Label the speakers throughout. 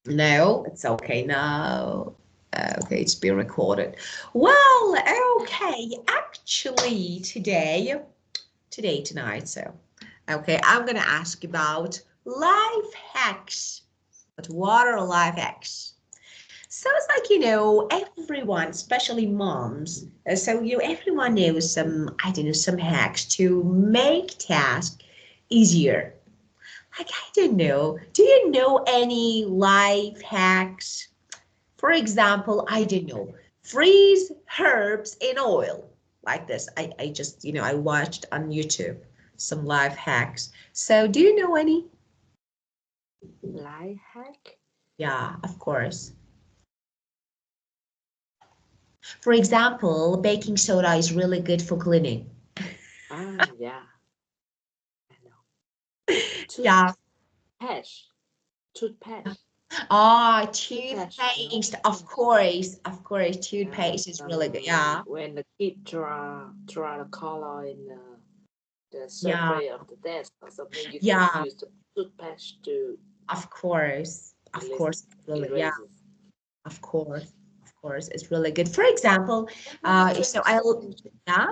Speaker 1: No, it's okay now. Okay, it's being recorded. Well, okay, actually tonight, so, okay, I'm gonna ask about life hacks. But what are life hacks? So it's like, everyone, especially moms, so everyone knows some, I don't know, some hacks to make tasks easier. Like, I don't know. Do you know any life hacks? For example, I don't know, freeze herbs in oil. Like this. I just, I watched on YouTube some life hacks. So do you know any?
Speaker 2: Life hack?
Speaker 1: Yeah, of course. For example, baking soda is really good for cleaning.
Speaker 2: Ah, yeah, I know.
Speaker 1: Yeah.
Speaker 2: Toothpaste. Toothpaste.
Speaker 1: Ah,
Speaker 2: Toothpaste, you know.
Speaker 1: toothpaste. Of course. Of course,
Speaker 2: Yeah,
Speaker 1: toothpaste is really good. Yeah.
Speaker 2: when the kid draw the color in the
Speaker 1: Yeah.
Speaker 2: surface of the desk or something, you can
Speaker 1: Yeah.
Speaker 2: use the toothpaste to
Speaker 1: Of course. Of
Speaker 2: erase
Speaker 1: course. Really. Yeah.
Speaker 2: erases.
Speaker 1: Of course. Of course. It's really good. For example,
Speaker 2: Many
Speaker 1: so
Speaker 2: tricks,
Speaker 1: yeah.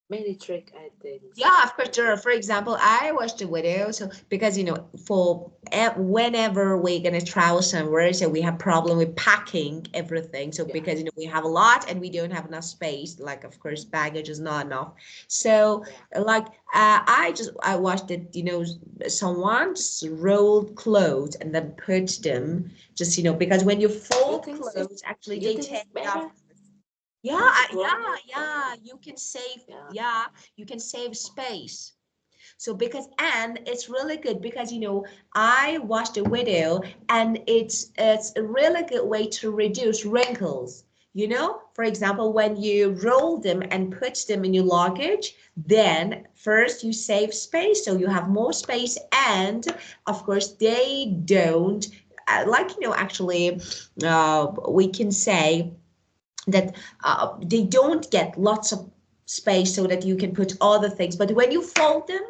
Speaker 2: many trick I think
Speaker 1: Yeah, of course,
Speaker 2: I
Speaker 1: there
Speaker 2: did.
Speaker 1: are. For example, I watched a video, so because for whenever we're gonna travel somewhere, so we have problem with packing everything. So
Speaker 2: Yeah,
Speaker 1: because we have a lot and we don't have enough space, like of course baggage is not enough. So
Speaker 2: yeah.
Speaker 1: like I watched it, someone just rolled clothes and then put them just because when you
Speaker 2: You
Speaker 1: fold
Speaker 2: think it's
Speaker 1: clothes, actually
Speaker 2: you
Speaker 1: they
Speaker 2: think it's
Speaker 1: take
Speaker 2: better?
Speaker 1: off. Yeah,
Speaker 2: It's grown
Speaker 1: yeah,
Speaker 2: up.
Speaker 1: yeah. You can save,
Speaker 2: Yeah.
Speaker 1: yeah, you can save space. So because and it's really good because I watched a video and it's a really good way to reduce wrinkles. For example, when you roll them and put them in your luggage, then first you save space, so you have more space, and of course they don't like actually we can say that they don't get lots of space so that you can put other things. But when you fold them,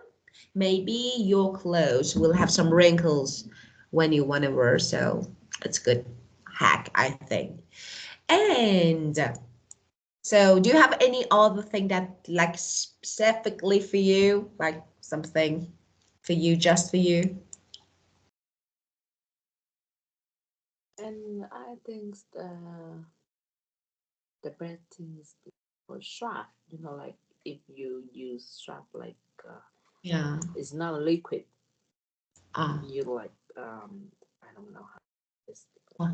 Speaker 1: maybe your clothes will have some wrinkles when you want to wear. So it's good hack, I think. And so do you have any other thing that like specifically for you, like something for you, just for you?
Speaker 2: And I think the best thing is for strap. Like if you use strap like
Speaker 1: Yeah.
Speaker 2: it's not a liquid.
Speaker 1: Ah.
Speaker 2: You like I don't know how it's
Speaker 1: What?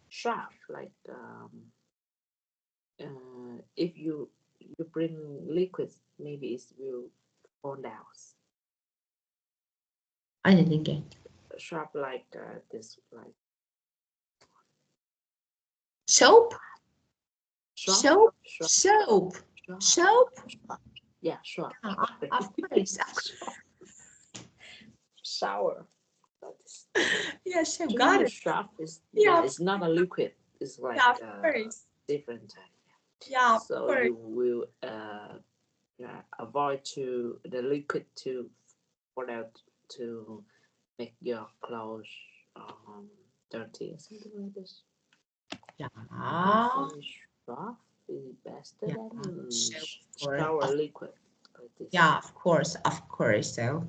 Speaker 2: strap like if you bring liquids, maybe it will fall down.
Speaker 1: I didn't get.
Speaker 2: Strap like this like
Speaker 1: Soap?
Speaker 2: strap
Speaker 1: Soap?
Speaker 2: strap
Speaker 1: Soap?
Speaker 2: strap
Speaker 1: Soap?
Speaker 2: strap. Yeah, strap.
Speaker 1: Yeah, of course.
Speaker 2: Shower. That is
Speaker 1: Yeah, so
Speaker 2: to
Speaker 1: got
Speaker 2: use
Speaker 1: it.
Speaker 2: strap is
Speaker 1: Yeah,
Speaker 2: yeah, it's not a liquid. It's like
Speaker 1: yeah, of course.
Speaker 2: different type.
Speaker 1: Yeah, of
Speaker 2: So
Speaker 1: course.
Speaker 2: you will yeah, avoid to the liquid to for out to make your clothes dirty or something like this.
Speaker 1: Yeah,
Speaker 2: I think for strap is better
Speaker 1: yeah.
Speaker 2: than
Speaker 1: So of course,
Speaker 2: shower liquid like this.
Speaker 1: yeah, of course, of course. So,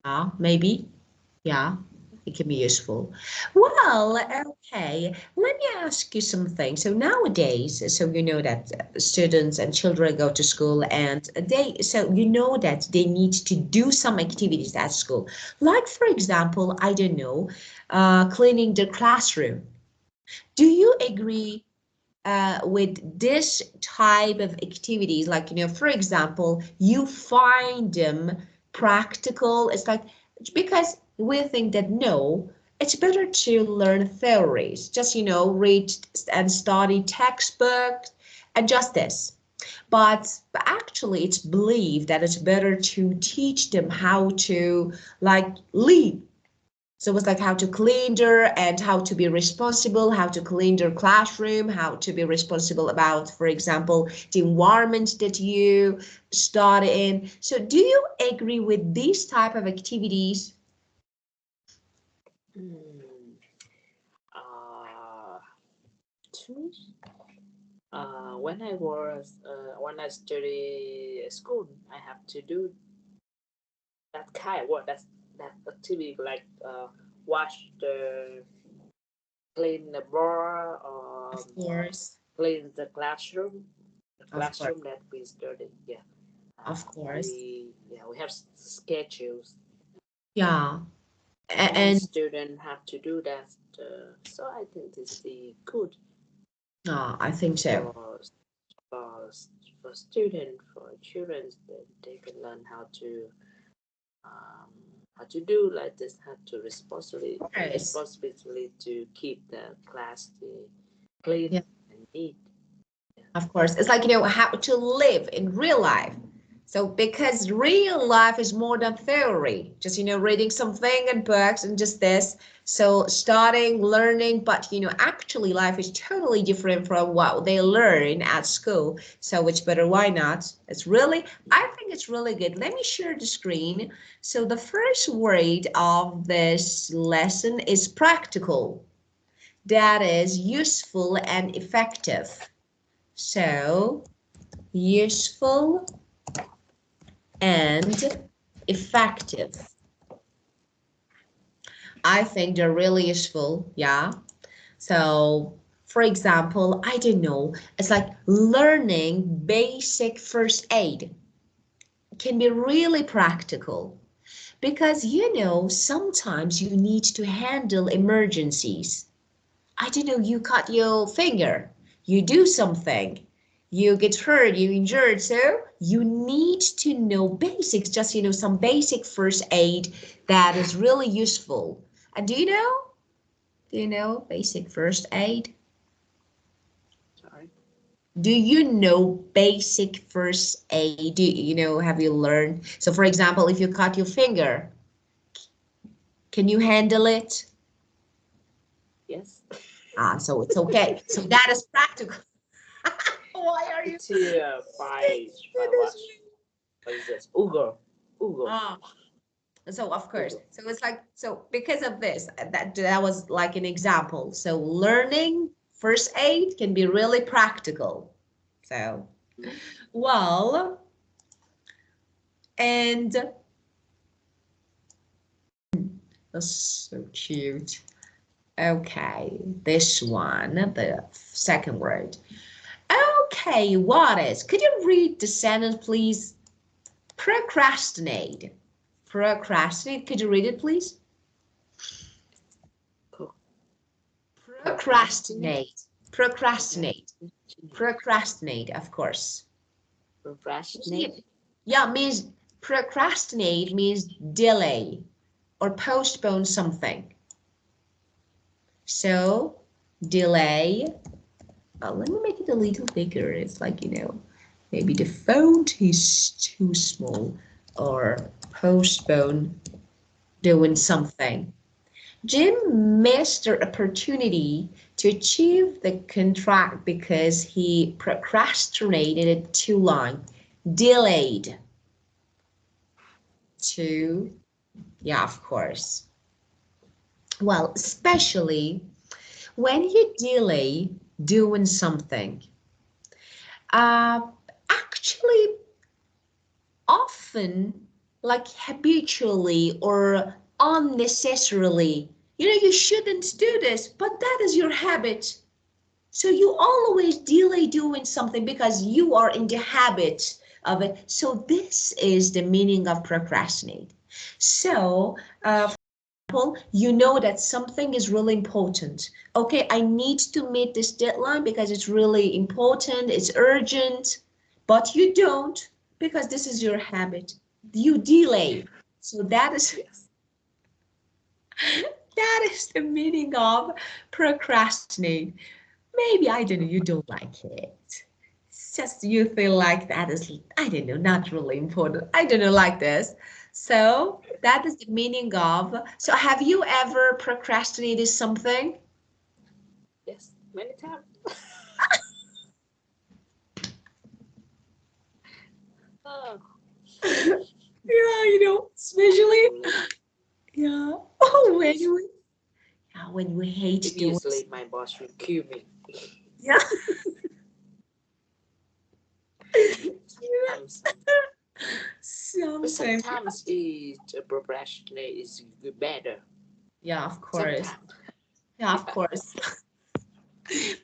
Speaker 2: Mhm.
Speaker 1: maybe, yeah, it can be useful. Well, okay. Let me ask you something. So nowadays, so that students and children go to school, and so that they need to do some activities at school. Like, for example, I don't know, cleaning the classroom. Do you agree with this type of activities? Like, for example, you find them practical. It's like, because we think that no, it's better to learn theories, just, read and study textbooks and just this. But actually, it's believed that it's better to teach them how to like lead. So it was like how to clean their and how to be responsible, how to clean their classroom, how to be responsible about, for example, the environment that you study in. So do you agree with these type of activities?
Speaker 2: Mm. to me, when I study at school, I have to do that kind of work. That activity like wash the clean the bar,
Speaker 1: Of course.
Speaker 2: clean the classroom,
Speaker 1: Of course.
Speaker 2: that we studied. Yeah,
Speaker 1: Of course.
Speaker 2: we have schedules.
Speaker 1: Yeah.
Speaker 2: All
Speaker 1: And
Speaker 2: students have to do that. So I think this is good
Speaker 1: I think so.
Speaker 2: for for for students, for children, that they can learn um, how to do like this, how to
Speaker 1: Of course.
Speaker 2: responsibly to keep the class clean
Speaker 1: Yeah.
Speaker 2: and neat.
Speaker 1: Of course. It's like, how to live in real life. So because real life is more than theory, just, reading something in books and just this. So starting, learning, but, actually life is totally different from what they learn at school. So it's better, why not? I think it's really good. Let me share the screen. So the first word of this lesson is practical. That is useful and effective. So useful and effective. I think they're really useful, yeah. So, for example, I don't know, it's like learning basic first aid can be really practical because sometimes you need to handle emergencies. I don't know, you cut your finger, you do something, you get hurt, you injured, so you need to know basics, just, some basic first aid that is really useful. And do you know basic first aid?
Speaker 2: Sorry.
Speaker 1: Do you know basic first aid? Have you learned? So for example, if you cut your finger, can you handle it?
Speaker 2: Yes.
Speaker 1: So it's okay. So that is practical. Why are you?
Speaker 2: It's by what is this? Ugo.
Speaker 1: Ah, so of course,
Speaker 2: Ugo.
Speaker 1: so it's like, so because of this, that was like an example. So learning first aid can be really practical. So, well, and that's so cute. Okay, this one, the second word. Okay, what is? Could you read the sentence, please? Procrastinate. Procrastinate. Could you read it, please?
Speaker 2: Pro- Procrastinate.
Speaker 1: Procrastinate. Procrastinate.
Speaker 2: Procrastinate.
Speaker 1: Procrastinate, of course.
Speaker 2: Procrastinate.
Speaker 1: Yeah, means procrastinate means delay or postpone something. So delay. Let me make it a little bigger. It's like, maybe the font is too small, or postpone doing something. Jim missed the opportunity to achieve the contract because he procrastinated it too long. Delayed. To, yeah, of course. Well, especially when you delay doing something. Uh, Actually, often, like habitually or unnecessarily, you shouldn't do this, but that is your habit. So you always delay doing something because you are in the habit of it. So this is the meaning of procrastinate. So, you know that something is really important. Okay, I need to meet this deadline because it's really important, it's urgent, but you don't because this is your habit. You delay. So that is
Speaker 2: Yes.
Speaker 1: that is the meaning of procrastinate. Maybe I don't know, you don't like it. It's just you feel like that is, I don't know, not really important. I don't know, like this. So that is the meaning of. So have you ever procrastinated something?
Speaker 2: Yes. Many times. Oh,
Speaker 1: Yeah, especially,
Speaker 2: usually,
Speaker 1: yeah. Oh, when
Speaker 2: usually,
Speaker 1: you, yeah, when you hate doing.
Speaker 2: usually my boss will kill me.
Speaker 1: Yeah.
Speaker 2: Sometimes, but
Speaker 1: Something.
Speaker 2: sometimes it procrastinate is better.
Speaker 1: Yeah, of course.
Speaker 2: Sometimes,
Speaker 1: Yeah, of
Speaker 2: yeah.
Speaker 1: course.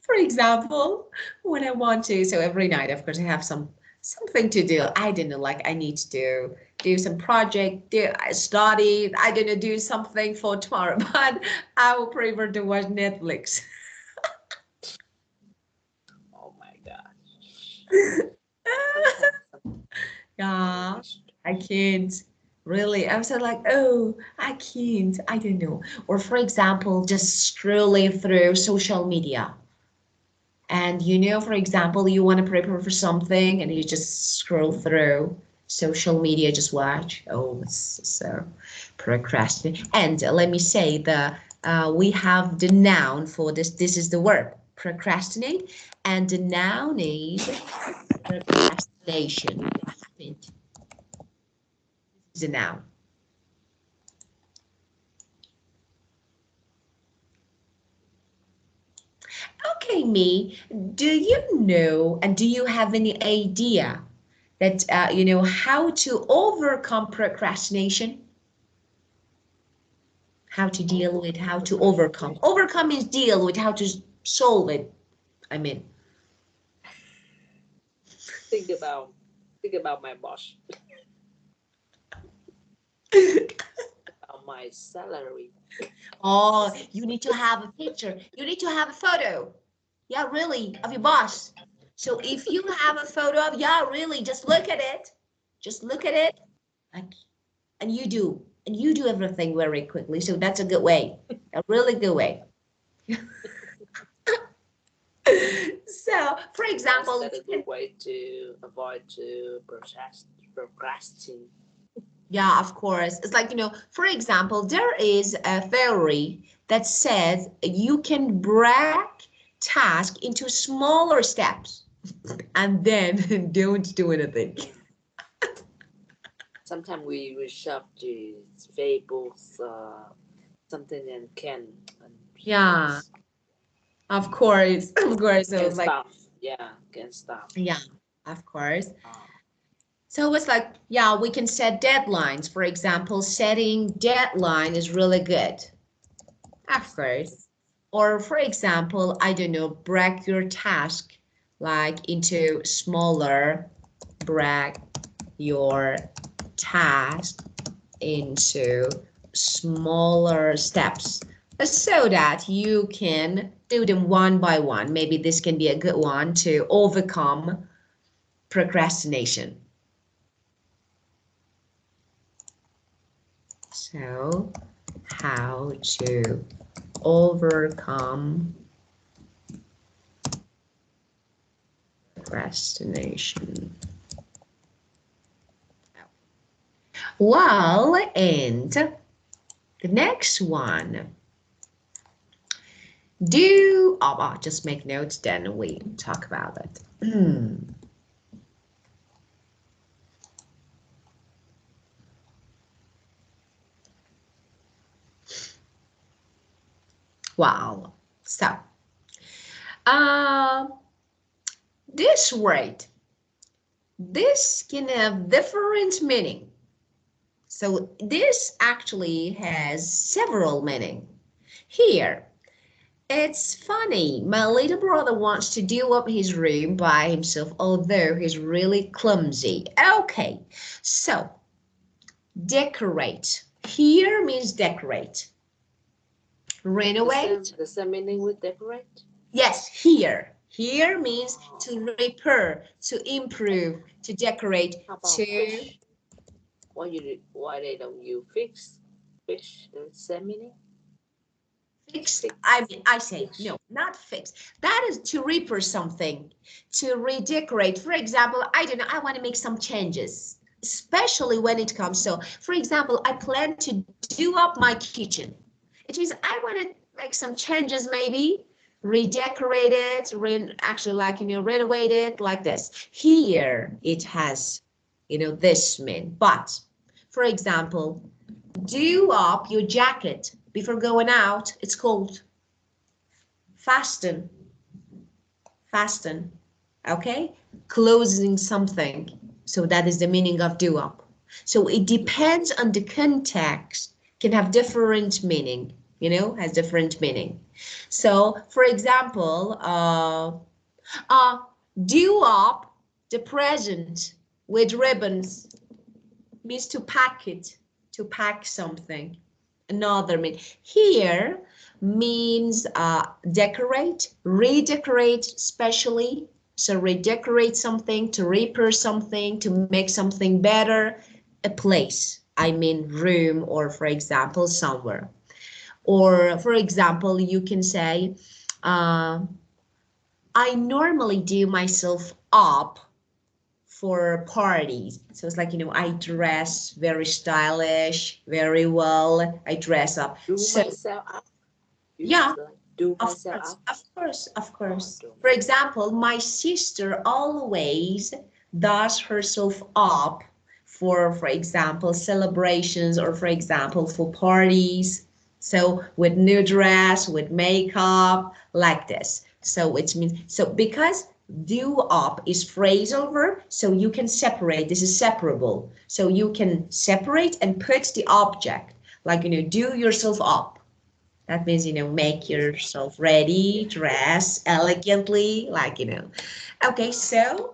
Speaker 1: For example, when I want to, so every night, of course, I have something to do. I don't know, like I need to do some project, do I study, I don't know, do something for tomorrow, but I will prefer to watch Netflix.
Speaker 2: Oh my gosh. Sometimes, I
Speaker 1: Yeah,
Speaker 2: wish.
Speaker 1: I can't. Really, I was like, oh, I can't. I don't know. Or for example, just scrolling through social media. And for example, you want to prepare for something and you just scroll through social media, just watch. Oh, it's so procrastinate. And let me say we have the noun for this. This is the verb procrastinate, and the noun is procrastination. This is a noun. Okay, me, do you know and do you have any idea that how to overcome procrastination? How to deal with, how to overcome.
Speaker 2: Procrastinate.
Speaker 1: Overcome means deal with, how to solve it. I mean,
Speaker 2: Think about, think about my boss, about my salary.
Speaker 1: oh, you need to have a picture. You need to have a photo. Yeah, really, of your boss. So if you have a photo of, yeah, really, just look at it. Just look at it. Like, and you do everything very quickly. So that's a good way, a really good way. So, for
Speaker 2: That's
Speaker 1: example,
Speaker 2: that a good way to avoid to procrastinate.
Speaker 1: yeah, of course. It's like, for example, there is a theory that says you can break task into smaller steps and then don't do anything.
Speaker 2: Sometimes we shop the vegetables, something and and
Speaker 1: Yeah, of course. Of course. So
Speaker 2: can
Speaker 1: it's like,
Speaker 2: stuff. Yeah, can stuff.
Speaker 1: yeah, of course.
Speaker 2: Uh,
Speaker 1: So it's like, yeah, we can set deadlines. For example, setting deadline is really good. Of course. Or for example, I don't know, break your task like into smaller, break your task into smaller steps so that you can do them one by one. Maybe this can be a good one to overcome procrastination. So, how to overcome procrastination. Well, and the next one. I'll just make notes, then we talk about it. Wow. So, uh, this word, this can have different meaning. So this actually has several meaning. Here, it's funny. My little brother wants to do up his room by himself, although he's really clumsy. Okay, so decorate. Here means decorate. Renovate.
Speaker 2: the same meaning with decorate.
Speaker 1: Yes, here. Here means
Speaker 2: Oh,
Speaker 1: to repair, to improve, to decorate,
Speaker 2: how about
Speaker 1: to
Speaker 2: fish? Why they don't you fix? Fish the same meaning.
Speaker 1: fix. I
Speaker 2: Fix.
Speaker 1: mean, I say
Speaker 2: Fix.
Speaker 1: no, not fix. That is to repair something, to redecorate. For example, I don't know, I want to make some changes, especially when it comes. So, for example, I plan to do up my kitchen. It means I want to make some changes, maybe redecorate it, actually like renovate it like this. Here it has this mean. But for example, do up your jacket before going out. It's called fasten. fasten, okay? Closing something. So that is the meaning of do up. So it depends on the context, can have different meaning, you know, has different meaning. So for example, do up the present with ribbons means to pack it, to pack something. Another mean here means decorate, redecorate specially. So redecorate something, to repair something, to make something better. A place, I mean room, or for example, somewhere. Or for example, you can say, I normally do myself up for parties. So it's like, you know, I dress very stylish, very well. I dress up.
Speaker 2: Do
Speaker 1: So
Speaker 2: myself up. You
Speaker 1: yeah,
Speaker 2: use like do
Speaker 1: of
Speaker 2: myself
Speaker 1: course,
Speaker 2: up.
Speaker 1: of course, of
Speaker 2: Oh,
Speaker 1: course.
Speaker 2: do
Speaker 1: For
Speaker 2: myself.
Speaker 1: example, my sister always does herself up for example, celebrations, or for example, for parties. So with new dress, with makeup, like this. So it means, so because do up is phrasal verb, so you can separate, this is separable. So you can separate and put the object, like, you know, do yourself up. That means, you know, make yourself ready, dress elegantly, like, you know. Okay, so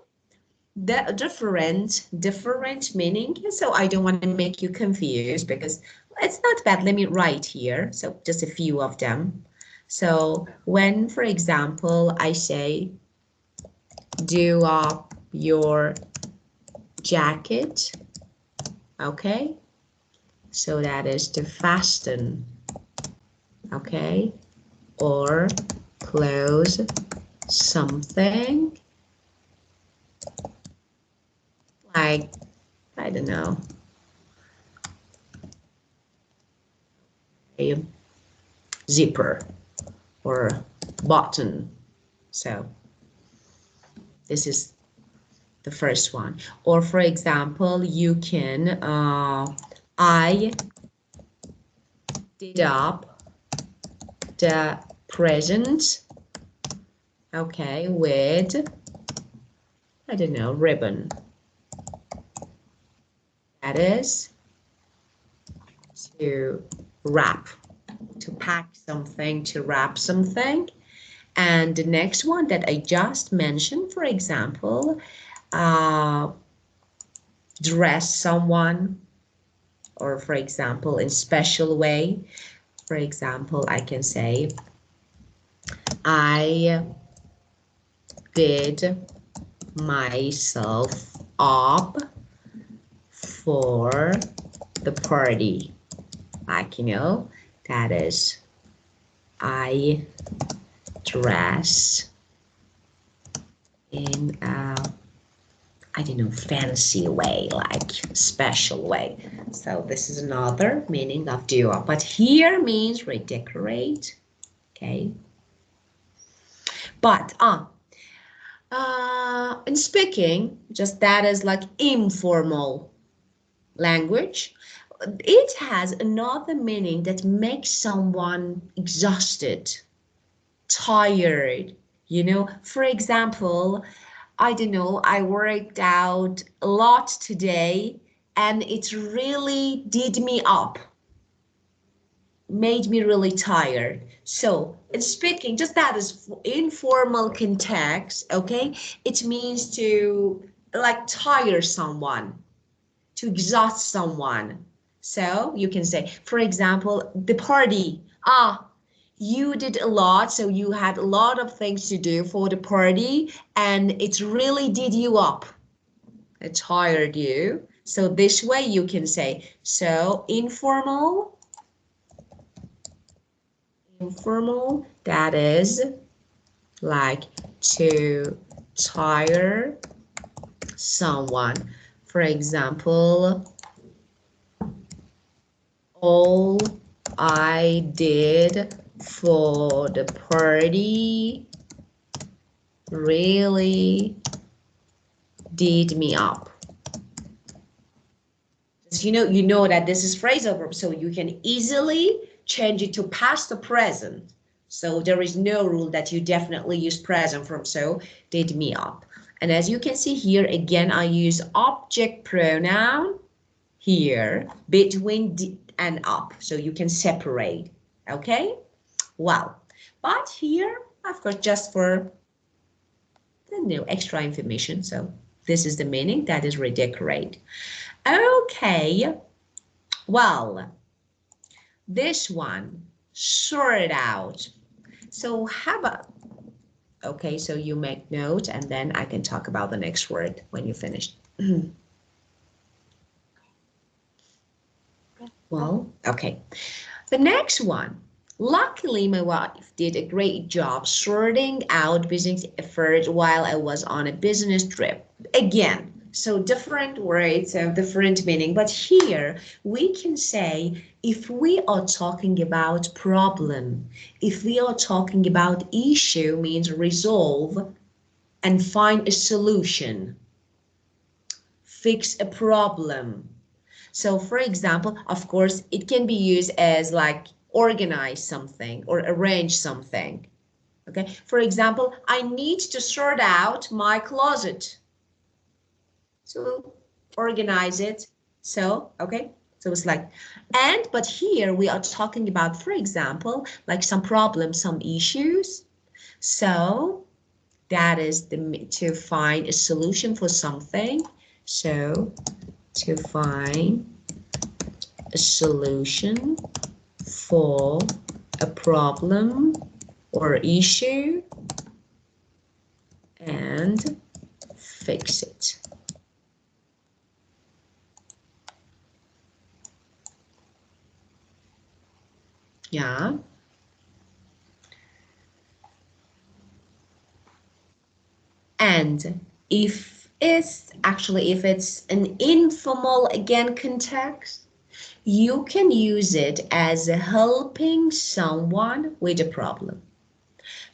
Speaker 1: the different meaning. So I don't want to make you confused because it's not bad. Let me write here. So just a few of them. So when, for example, I say, do up your jacket, okay? So that is to fasten, okay? Or close something, like, I don't know, a zipper or button. So this is the first one. Or for example, you can, I did up the present, okay, with, I don't know, ribbon. That is to wrap, to pack something, to wrap something. And the next one that I just mentioned, for example, dress someone, or for example, in special way. For example, I can say, I did myself up for the party. Like, you know, that is, I dress in a, I don't know, fancy way, like special way. So this is another meaning of do up. But here means redecorate, okay? But in speaking, just that is like informal language. It has another meaning that makes someone exhausted, tired, you know. For example, I don't know, I worked out a lot today and it really did me up, made me really tired. So in speaking, just that is informal context, okay? It means to like tire someone, to exhaust someone. So you can say, for example, the party. You did a lot, so you had a lot of things to do for the party, and it really did you up. It tired you. So this way you can say, so informal, that is like to tire someone. For example, all I did for the party really did me up. So you know that this is phrasal verb, so you can easily change it to past or present. So there is no rule that you definitely use present form. So did me up. And as you can see here, again, I use object pronoun here between and up. So you can separate. Okay? Well, but here I've got just for the extra information. So this is the meaning, that is redecorate. Okay, well, this one, sort out. So how about, okay, so you make note and then I can talk about the next word when you finish. Well, okay. The next one. Luckily, my wife did a great job sorting out business efforts while I was on a business trip. Again, so different words have different meaning, but here we can say if we are talking about problem, if we are talking about issue, means resolve and find a solution, fix a problem. So for example, of course, it can be used as like organize something or arrange something. Okay, for example, I need to sort out my closet. So organize it. So, okay, so it's like, and but here we are talking about, for example, like some problems, some issues. So that is to find a solution for something. So to find a solution for a problem or issue and fix it. Yeah. And if it's an informal again context, you can use it as helping someone with a problem.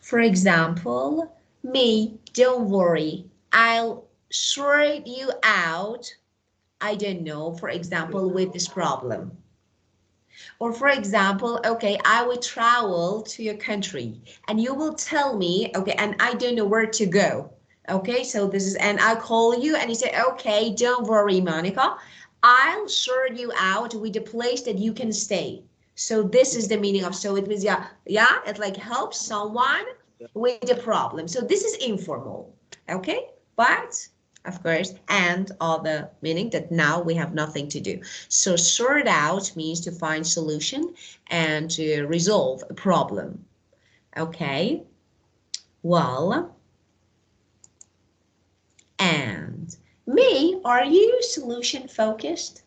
Speaker 1: For example, me, don't worry, I'll sort you out, I don't know, for example, with this problem. Or for example, okay, I will travel to your country and you will tell me, okay, and I don't know where to go. Okay, so this is, and I call you and you say, okay, don't worry, Monica, I'll sort you out with a place that you can stay. So this is the meaning of, so it means, yeah, it like helps someone with the problem. So this is informal, okay? But of course, and all the meaning that now we have nothing to do. So sort out means to find solution and to resolve a problem. Okay, well, and me, are you solution focused?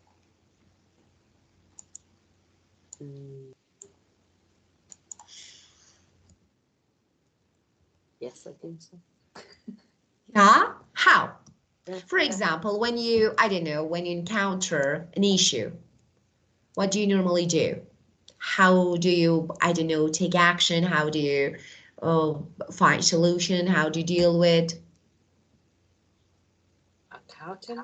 Speaker 2: Yes, I think so.
Speaker 1: Yeah, how? For example, when you, I don't know, when you encounter an issue, what do you normally do? How do you, I don't know, take action? How do you find solution? How do you deal with?
Speaker 2: Accountant?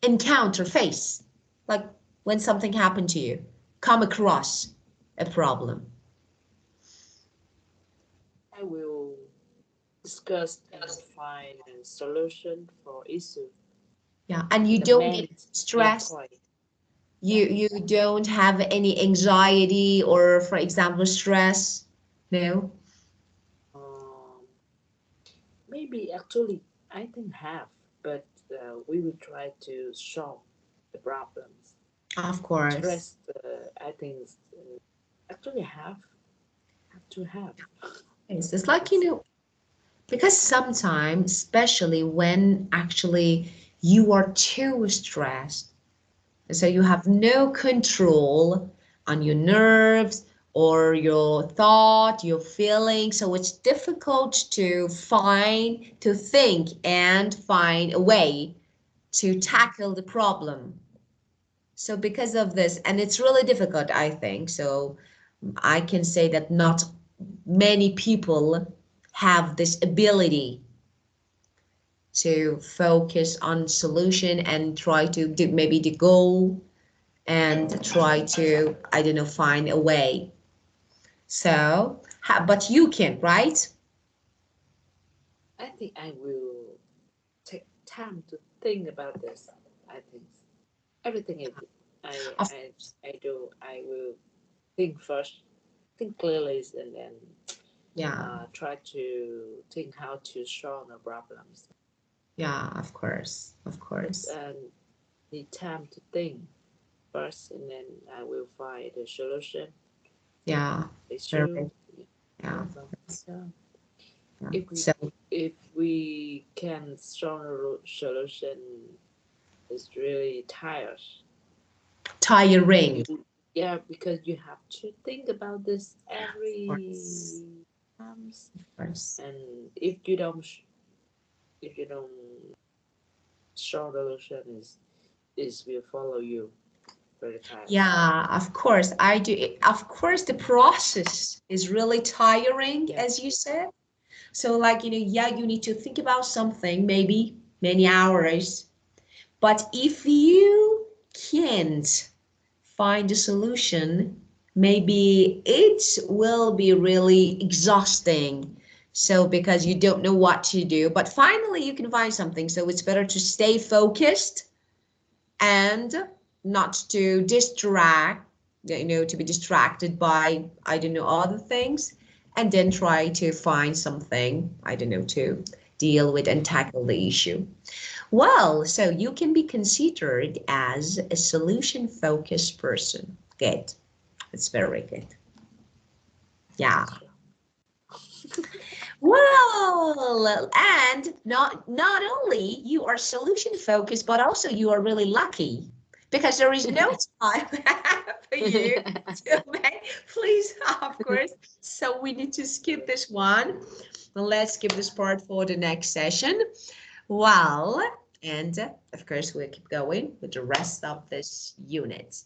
Speaker 1: Encounter, face, like when something happened to you, come across a problem.
Speaker 2: I will discuss and find a solution for issue.
Speaker 1: Yeah, and you
Speaker 2: The
Speaker 1: don't get
Speaker 2: main
Speaker 1: stressed.
Speaker 2: point.
Speaker 1: You don't have any anxiety or, for example, stress. No.
Speaker 2: Um, Maybe actually I think have, but we will try to solve the problems.
Speaker 1: Of course.
Speaker 2: Stress, I think actually have to have.
Speaker 1: It's like, because sometimes, especially when actually you are too stressed, so you have no control on your nerves or your thought, your feelings. So it's difficult to think and find a way to tackle the problem. So because of this, and it's really difficult, I think. So I can say that not many people have this ability to focus on solution and try to do maybe the goal and try to, I don't know, find a way. So But you can, right?
Speaker 2: I think I will take time to think about this. I think everything I
Speaker 1: Of,
Speaker 2: I I do, I will think first, think clearly, and then
Speaker 1: yeah,
Speaker 2: try to think how to solve the problems.
Speaker 1: yeah, of course, of
Speaker 2: It's
Speaker 1: course.
Speaker 2: need time to think first, and then I will find the solution.
Speaker 1: Yeah,
Speaker 2: It's true.
Speaker 1: very, yeah,
Speaker 2: So
Speaker 1: yeah.
Speaker 2: if we
Speaker 1: So
Speaker 2: if we can solve a solution, it's really tired.
Speaker 1: tiring,
Speaker 2: Yeah, because you have to think about this
Speaker 1: of
Speaker 2: every
Speaker 1: course,
Speaker 2: times,
Speaker 1: of course.
Speaker 2: and if you don't solve the solution, is will follow you very tired.
Speaker 1: Yeah, of course, I do. Of course, the process is really tiring,
Speaker 2: Yeah.
Speaker 1: as you said. So, like, yeah, you need to think about something, maybe many hours. But if you can't find a solution, maybe it will be really exhausting. So, because you don't know what to do, but finally you can find something. So, it's better to stay focused and not to distract, to be distracted by, I don't know, other things, and then try to find something, I don't know, to deal with and tackle the issue. Well, so you can be considered as a solution focused person. Good. It's very good. Yeah.
Speaker 2: That's true.
Speaker 1: Well, and not only you are solution focused, but also you are really lucky because there is no time for you to make. Please, of course. So we need to skip this one. Let's skip this part for the next session. Well, and of course we'll keep going with the rest of this unit.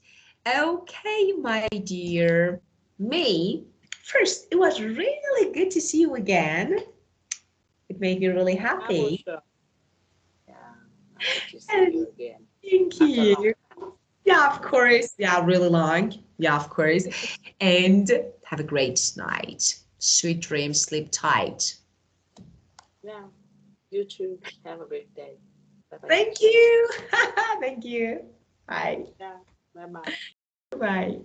Speaker 1: Okay, my dear May. First, it was really good to see you again. It made me really
Speaker 2: I was
Speaker 1: happy.
Speaker 2: sure. Yeah, I'm good to see
Speaker 1: And
Speaker 2: you again
Speaker 1: thank
Speaker 2: after a long
Speaker 1: you. Yeah, of course. Yeah, really long. Yeah, of course. And have a great night. Sweet dreams, sleep tight.
Speaker 2: time. Yeah, you too. Have a great day. Bye bye.
Speaker 1: Thank you. Thank you. Bye.
Speaker 2: Yeah, bye bye.
Speaker 1: Bye.